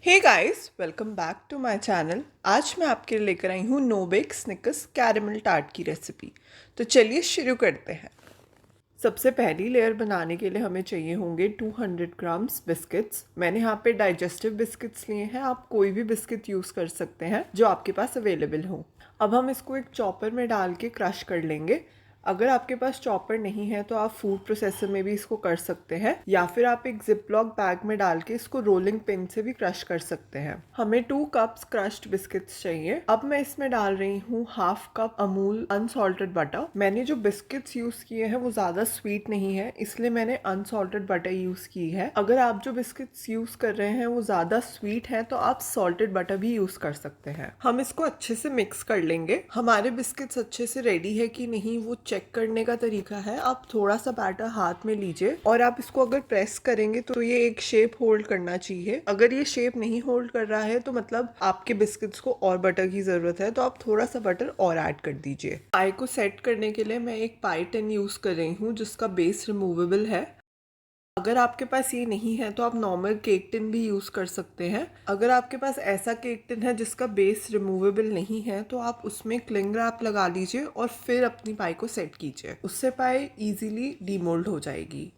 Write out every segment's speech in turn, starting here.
Hey guys, welcome back to my channel. आज मैं आपके लिए लेकर आई हूँ no bake Snickers caramel tart की रेसिपी। तो चलिए शुरू करते हैं। सबसे पहली लेयर बनाने के लिए हमें चाहिए होंगे 200 ग्राम्स बिस्किट्स। मैंने यहाँ पे डाइजेस्टिव बिस्किट्स लिए हैं, आप कोई भी बिस्किट यूज़ कर सकते हैं जो आपके पास अवेलेबल हो। अब हम इसको एक चॉपर में डाल के क्रश कर लेंगे। अगर आपके पास चॉपर नहीं है तो आप फूड प्रोसेसर में भी इसको कर सकते हैं, या फिर आप एक जिपलॉक बैग में डाल के इसको रोलिंग पिन से भी क्रश कर सकते हैं। हमें 2 कप्स क्रश्ड बिस्किट्स चाहिए। अब मैं इसमें डाल रही हूँ half cup Amul unsalted butter. मैंने जो बिस्किट्स यूज किए हैं वो ज्यादा स्वीट नहीं है, इसलिए मैंने अनसॉल्टेड बटर यूज की है। अगर आप जो बिस्किट्स यूज कर रहे हैं वो ज्यादा स्वीट है तो आप सॉल्टेड बटर भी यूज कर सकते हैं। हम इसको अच्छे से मिक्स कर लेंगे। हमारे बिस्किट्स अच्छे से रेडी है कि नहीं वो चेक करने का तरीका है, आप थोड़ा सा बैटर हाथ में लीजिए और आप इसको अगर प्रेस करेंगे तो ये एक शेप होल्ड करना चाहिए। अगर ये शेप नहीं होल्ड कर रहा है तो मतलब आपके बिस्किट्स को और बटर की जरूरत है, तो आप थोड़ा सा बटर और ऐड कर दीजिए। पाई को सेट करने के लिए मैं एक पाई टिन यूज कर रही हूँ जिसका बेस रिमूवेबल है। अगर आपके पास ये नहीं है तो आप नॉर्मल केक टिन भी यूज़ कर सकते हैं। अगर आपके पास ऐसा केक टिन है जिसका बेस रिमूवेबल नहीं है तो आप उसमें क्लिंग रैप लगा लीजिए और फिर अपनी पाई को सेट कीजिए, उससे पाई इजीली डीमोल्ड हो जाएगी।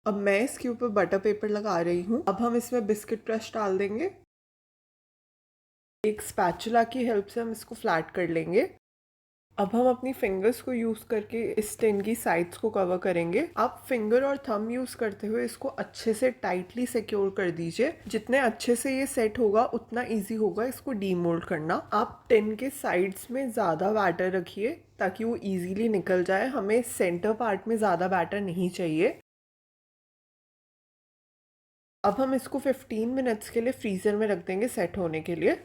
अब मैं इसके ऊपर बटर पेपर लगा रही हूँ। अब हम इसमें बिस्किट क्रश डाल देंगे। एक स्पैचुला की हेल्प से हम इसको फ्लैट कर लेंगे। अब हम अपनी फिंगर्स को यूज़ करके इस टिन की साइड्स को कवर करेंगे। आप फिंगर और थंब यूज़ करते हुए इसको अच्छे से टाइटली सिक्योर कर दीजिए। जितने अच्छे से ये सेट होगा उतना इजी होगा इसको डीमोल्ड करना। आप टिन के साइड्स में ज़्यादा बैटर रखिए ताकि वो इजीली निकल जाए। हमें सेंटर पार्ट में ज़्यादा बैटर नहीं चाहिए। अब हम इसको 15 मिनट्स के लिए फ्रीज़र में रख देंगे सेट होने के लिए।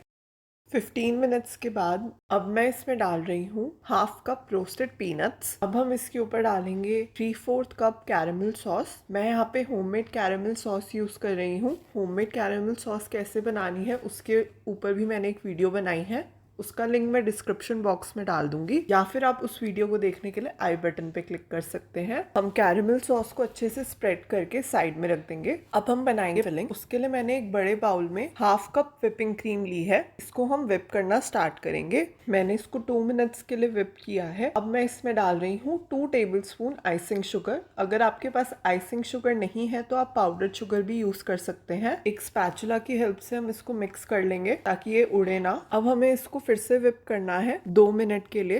15 मिनट्स के बाद अब मैं इसमें डाल रही हूँ हाफ कप रोस्टेड पीनट्स। अब हम इसके ऊपर डालेंगे 3/4 कप कैरेमल सॉस। मैं यहाँ पे होममेड कैरेमल सॉस यूज़ कर रही हूँ। होममेड कैरेमल सॉस कैसे बनानी है उसके ऊपर भी मैंने एक वीडियो बनाई है, उसका लिंक मैं डिस्क्रिप्शन बॉक्स में डाल दूंगी, या फिर आप उस वीडियो को देखने के लिए आई बटन पे क्लिक कर सकते हैं। हम कैरेमल सॉस को अच्छे से स्प्रेड करके साइड में रख देंगे। अब हम बनाएंगे फिलिंग। उसके लिए मैंने एक बड़े बाउल में हाफ कप विपिंग क्रीम ली है। इसको हम विप करना स्टार्ट करेंगे। मैंने इसको 2 मिनट्स के लिए विप किया है। अब मैं इसमें डाल रही हूँ 2 टेबल स्पून आइसिंग शुगर। अगर आपके पास आइसिंग शुगर नहीं है तो आप पाउडर शुगर भी यूज कर सकते हैं। एक स्पैचुला की हेल्प से हम इसको मिक्स कर लेंगे ताकि ये उड़े ना। अब हमें इसको फिर से विप करना है 2 मिनट के लिए।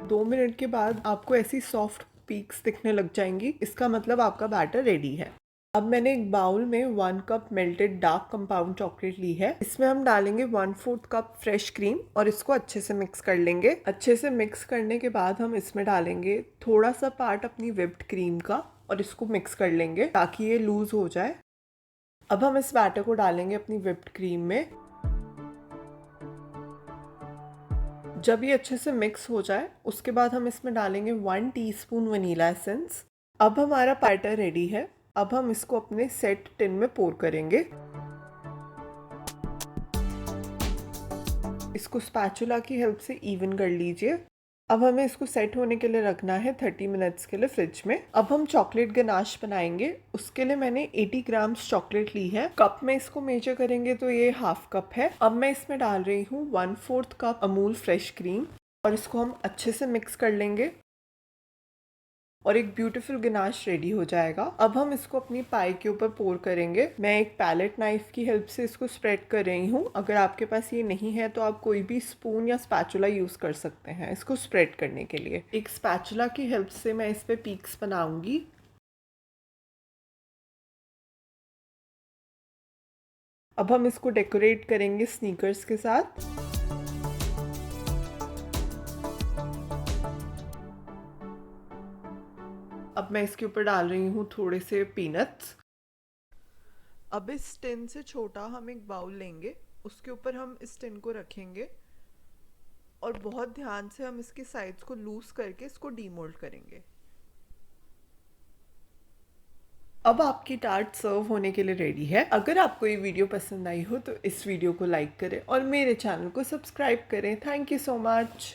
2 मिनट के बाद आपको ऐसी सॉफ्ट पीक्स दिखने लग जाएंगी, इसका मतलब आपका बैटर रेडी है। अब मैंने एक बाउल में 1 cup melted dark compound chocolate ली है। इसमें हम डालेंगे 1/4 कप फ्रेश क्रीम और इसको अच्छे से मिक्स कर लेंगे। अच्छे से मिक्स करने के बाद हम इसमें डालेंगे थोड़ा सा पार्ट अपनी व्हिप्ड क्रीम का और इसको मिक्स कर लेंगे ताकि ये लूज हो जाए। अब हम इस बैटर को डालेंगे अपनी व्हिप्ड क्रीम में। जब ये अच्छे से मिक्स हो जाए उसके बाद हम इसमें डालेंगे 1 टीस्पून वनीला एसेंस। अब हमारा बैटर रेडी है। अब हम इसको अपने सेट टिन में पोर करेंगे। इसको स्पैचुला की हेल्प से इवन कर लीजिए। अब हमें इसको सेट होने के लिए रखना है 30 मिनट्स के लिए फ्रिज में। अब हम चॉकलेट गनाश बनाएंगे। उसके लिए मैंने 80 ग्राम्स चॉकलेट ली है। कप में इसको मेजर करेंगे तो ये हाफ कप है। अब मैं इसमें डाल रही हूँ 1/4 कप अमूल फ्रेश क्रीम और इसको हम अच्छे से मिक्स कर लेंगे और एक ब्यूटीफुल गनाश रेडी हो जाएगा। अब हम इसको अपनी पाई के ऊपर पोर करेंगे। मैं एक पैलेट नाइफ की हेल्प से इसको स्प्रेड कर रही हूँ। अगर आपके पास ये नहीं है तो आप कोई भी स्पून या स्पैचुला यूज कर सकते हैं इसको स्प्रेड करने के लिए। एक स्पैचुला की हेल्प से मैं इस पे पीक्स बनाऊंगी। अब हम इसको डेकोरेट करेंगे स्नीकर्स के साथ। अब मैं इसके ऊपर डाल रही हूँ थोड़े से पीनट्स। अब इस टिन से छोटा हम एक बाउल लेंगे, उसके ऊपर हम इस टिन को रखेंगे और बहुत ध्यान से हम इसके साइड्स को लूज करके इसको डीमोल्ड करेंगे। अब आपकी टार्ट सर्व होने के लिए रेडी है। अगर आपको ये वीडियो पसंद आई हो तो इस वीडियो को लाइक करें और मेरे चैनल को सब्सक्राइब करें। Thank you so much.